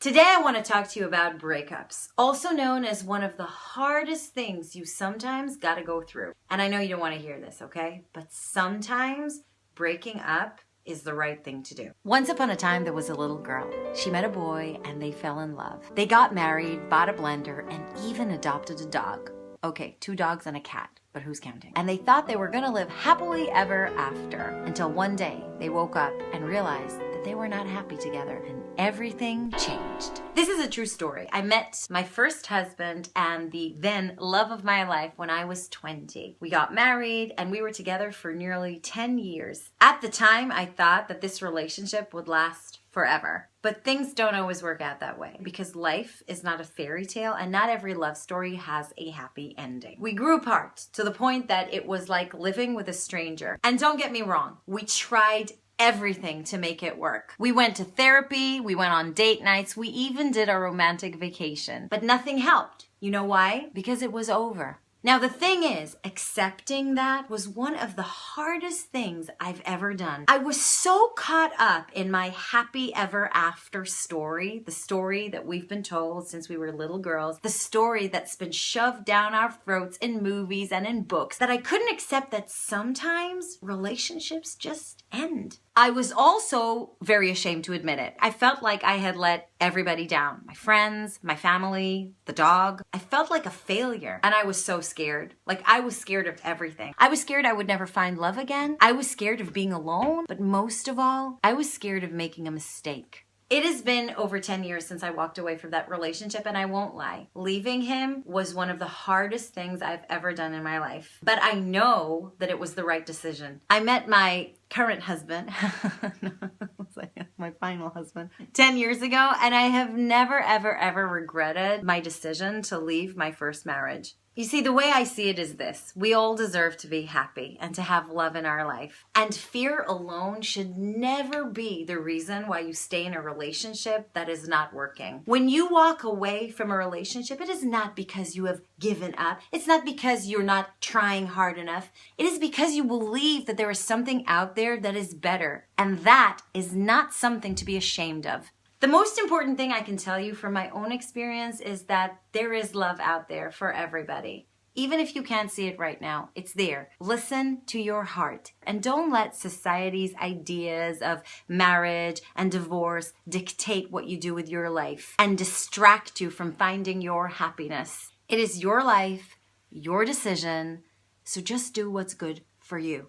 Today I want to talk to you about breakups, also known as one of the hardest things you sometimes gotta go through. And I know you don't want to hear this, okay? But sometimes breaking up is the right thing to do. Once upon a time, there was a little girl. She met a boy and they fell in love. They got married, bought a blender, and even adopted a dog. Okay, 2 dogs and a cat, but who's counting? And they thought they were gonna live happily ever after until one day they woke up and realized that they were not happy together and everything changed. This is a true story. I met my first husband and the then love of my life when I was 20. We got married and we were together for nearly 10 years. At the time, I thought that this relationship would last forever. But things don't always work out that way because life is not a fairy tale and not every love story has a happy ending. We grew apart to the point that it was like living with a stranger. And don't get me wrong, we tried everything to make it work. We went to therapy, we went on date nights, we even did a romantic vacation. But nothing helped. You know why? Because it was over. Now the thing is, accepting that was one of the hardest things I've ever done. I was so caught up in my happy ever after story, the story that we've been told since we were little girls, the story that's been shoved down our throats in movies and in books, that I couldn't accept that sometimes relationships just end. I was also very ashamed to admit it. I felt like I had let everybody down. My friends, my family, the dog. I felt like a failure and I was so scared. Like I was scared of everything. I was scared I would never find love again. I was scared of being alone. But most of all, I was scared of making a mistake. It has been over 10 years since I walked away from that relationship, and I won't lie. Leaving him was one of the hardest things I've ever done in my life. But I know that it was the right decision. I met my current husband, my final husband, 10 years ago, and I have never, ever regretted my decision to leave my first marriage. You see, the way I see it is this. We all deserve to be happy and to have love in our life. And fear alone should never be the reason why you stay in a relationship that is not working. When you walk away from a relationship, it is not because you have given up. It's not because you're not trying hard enough. It is because you believe that there is something out there that is better. And that is not something to be ashamed of. The most important thing I can tell you from my own experience is that there is love out there for everybody. Even if you can't see it right now, it's there. Listen to your heart and don't let society's ideas of marriage and divorce dictate what you do with your life and distract you from finding your happiness. It is your life, your decision, so just do what's good for you.